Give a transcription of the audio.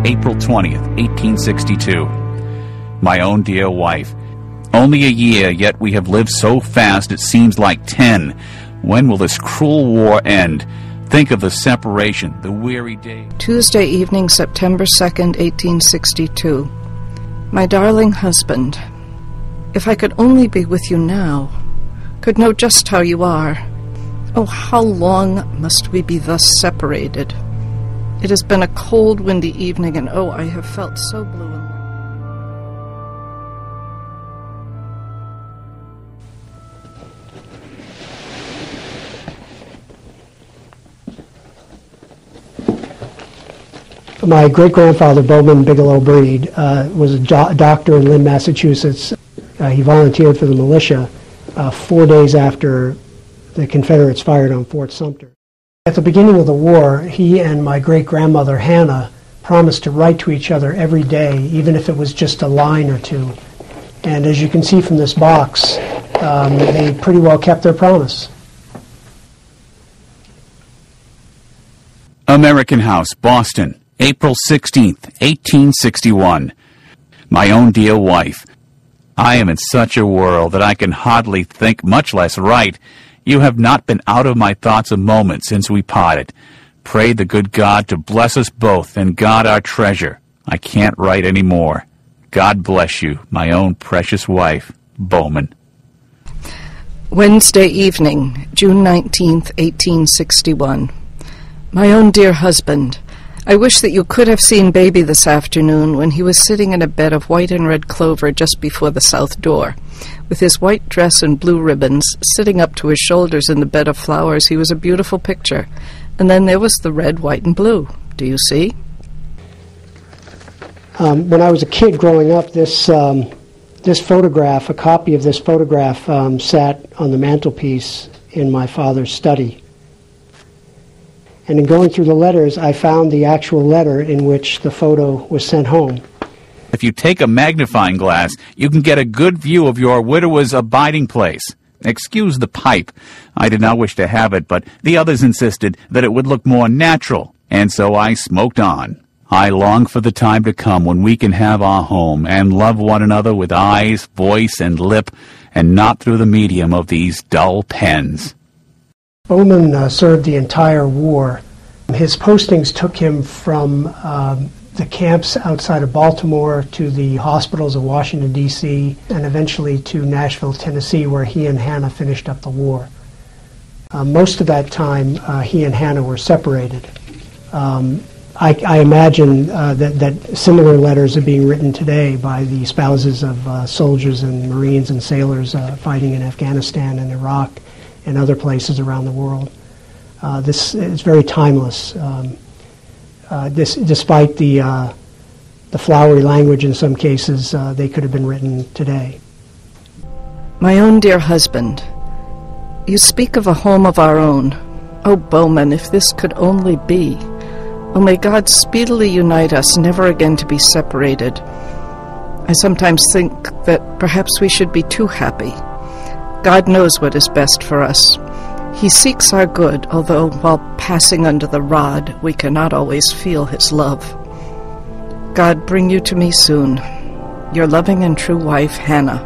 April 20th, 1862. My own dear wife, only a year, yet we have lived so fast it seems like 10. When will this cruel war end? Think of the separation, the weary day. Tuesday evening, September 2nd, 1862. My darling husband, if I could only be with you now, could know just how you are. Oh, how long must we be thus separated? It has been a cold, windy evening, and oh, I have felt so blue and My great-grandfather, Bowman Bigelow Breed, was a doctor in Lynn, Massachusetts. He volunteered for the militia 4 days after the Confederates fired on Fort Sumter. At the beginning of the war, he and my great-grandmother, Hannah, promised to write to each other every day, even if it was just a line or two. And as you can see from this box, they pretty well kept their promise. American House, Boston, April 16th, 1861. My own dear wife, I am in such a whirl that I can hardly think, much less write. You have not been out of my thoughts a moment since we parted. Pray the good God to bless us both and guard our treasure. I can't write any more. God bless you, my own precious wife, Bowman. Wednesday evening, June 19th, 1861. My own dear husband, I wish that you could have seen Baby this afternoon when he was sitting in a bed of white and red clover just before the south door. With his white dress and blue ribbons sitting up to his shoulders in the bed of flowers, he was a beautiful picture. And then there was the red, white, and blue. Do you see? When I was a kid growing up, this photograph, a copy of this photograph, sat on the mantelpiece in my father's study. And in going through the letters, I found the actual letter in which the photo was sent home. If you take a magnifying glass, you can get a good view of your widower's abiding place. Excuse the pipe. I did not wish to have it, but the others insisted that it would look more natural, and so I smoked on. I long for the time to come when we can have our home and love one another with eyes, voice, and lip, and not through the medium of these dull pens. Bowman served the entire war. His postings took him from the camps outside of Baltimore to the hospitals of Washington, D.C., and eventually to Nashville, Tennessee, where he and Hannah finished up the war. Most of that time, he and Hannah were separated. I imagine that similar letters are being written today by the spouses of soldiers and Marines and sailors fighting in Afghanistan and Iraq and other places around the world. This is very timeless. Despite the flowery language in some cases, they could have been written today. My own dear husband, you speak of a home of our own. Oh, Bowman, if this could only be. Oh, may God speedily unite us, never again to be separated. I sometimes think that perhaps we should be too happy. God knows what is best for us. He seeks our good, although while passing under the rod, we cannot always feel his love. God bring you to me soon. Your loving and true wife, Hannah.